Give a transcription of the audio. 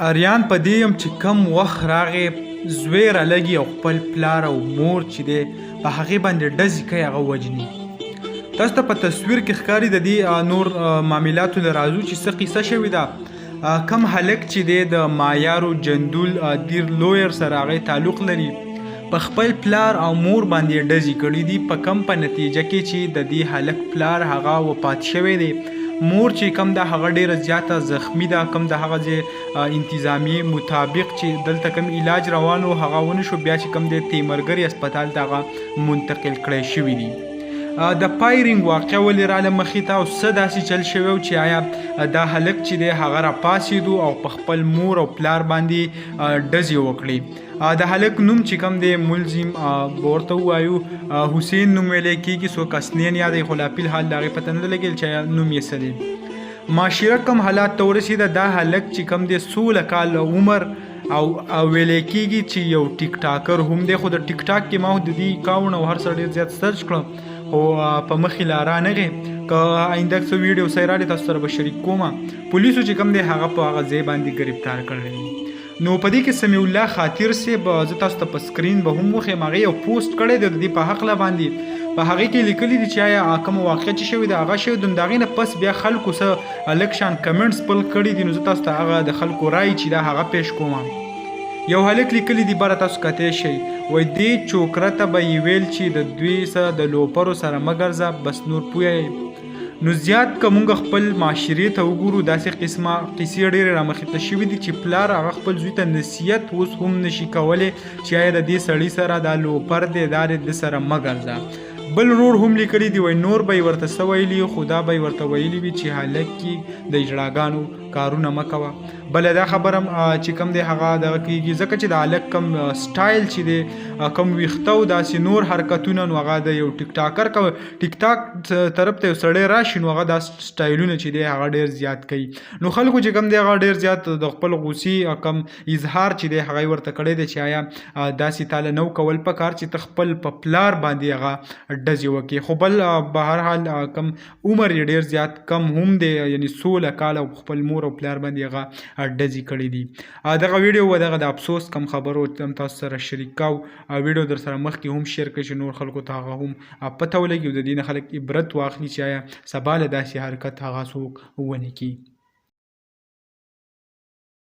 اریان په دې یم چې کم وخت راغې زوی رالګي او خپل پلار او مور چې دی په هغې باندې ډزې کوي هغه وجني. تاسو ته په تصویر کې ښکاري د دې نور معاملاتو له رازو چې څه قیصه شوې ده. کم هلک چې دی د مایارو جندول دیر لویر سره هغې تعلق لري په خپل پلار او مور باندې ډزې کړي دي په کم په نتیجه کې چې د دې هلک پلار هغه وفات شوی دی. مور چې کم ده هغه ډیره زیاته زخمی ده. کم د هغه ځای انتظامی مطابق چې دلته کم علاج روان و هغه ونه شو بیا چې کم دی تیمرګري هسپتال ته هغه منتقل کړی شوي دي. د فایرینګ واقع ولې راله مخې ته او څه داسې چل شوی و چې آیا دا هلک چې دی هغه راپاڅېدو او په خپل مور او پلار باندې ډزې وکړې. د هلک نوم چې کوم دی ملزم به ورته ووایو حسین نوم ویلی کېږي څوک اسنین یادوي خو لا فی الحال د هغې پته نه لګېدل چې نوم یې څه دی. معاشره کم حالات ته ورسېده دا هلک چې کوم دی 16 کال عمر او ویلی کېږي چې یو ټیک ټاکر هم دی خو د ټیک ټاک کې ما د دې اکاونټ او هر څه ډېر زیات سرچ کړم خو په مخې لا رانغې که آینده څه ویډیو صحیح راغلی تاسو سره به شریک کومه. پولیسو چې کوم دی هغه په هغه ځای باندې ګرفتار کړی دی. نو په دې کې سمیع الله خاطر صاحب زه تاسو ته په سکرین به هم وښیم هغې یو پوسټ کړی دی د دې په هکله باندې په هغې کې لیکلي دي چې آیا کومه واقعه چې شوې ده هغه شوې ده نو د هغې نه پس بیا خلکو څه لږ شان کمنټس خپل کړي دي نو زه تاسو ته هغه د خلکو رایې چې دا هغه پیش کوم. یو هلک لیکلی دی بره تاسو کتی شئ وایي دې چوکره ته به یې ویل چې د دوی سره د لوپرو سره مه ګرځه بس نور پویه. نو زیات که مونږ خپل معاشرې ته وګورو داسې قسمه قیسې ډېرې رامخې ته شوي دي چې پلار هغه خپل زوی ته نصیحت اوس هم نشي کولی چې آیا د دې سړي سره دا لوپر دی دا د سره مه ګرځه. بل رور هم لیکلی دی وایي نور به یې ورته څه ویلي خو دا به یې ورته ویلي وي چې هلک کې د اجړاګانو کارونه مه کوه. بله دا خبره چې کوم دی هغه دغه کېږي ځکه چې د هلک کم سټایل چې دی کم ویښته او داسې نور حرکتونه نو هغه د یو ټیک ټاکر ټیک ټاک طرف ته یو سړی راشي نو هغه دا سټایلونه چې دی هغه ډېر زیات کوي. نو خلکو چې کوم دی هغه ډېر زیات د خپل غوسې کم اظهار چې دی هغه یې ورته کړی دی چې آیا داسې تاله نو کول پکار چې ته خپل په پلار باندې هغه ډزې وکړي. خو بل به هر حال کم عمر یې ډېر زیات کم هم دی یعنی 16 کاله خپل مور او پلار باندې هغه ډزې کړي دي. دغه ویډیو و دغه د افسوس کم خبرو هم تاسو سره شریک کوو. ویډیو در سره مخکې هم شیر کړئ چې نور خلکو ته هغه هم پته ولګي او د دې نه خلک عبرت واخلي چې آیا سبا له داسې حرکت هغه څوک ونه کړي.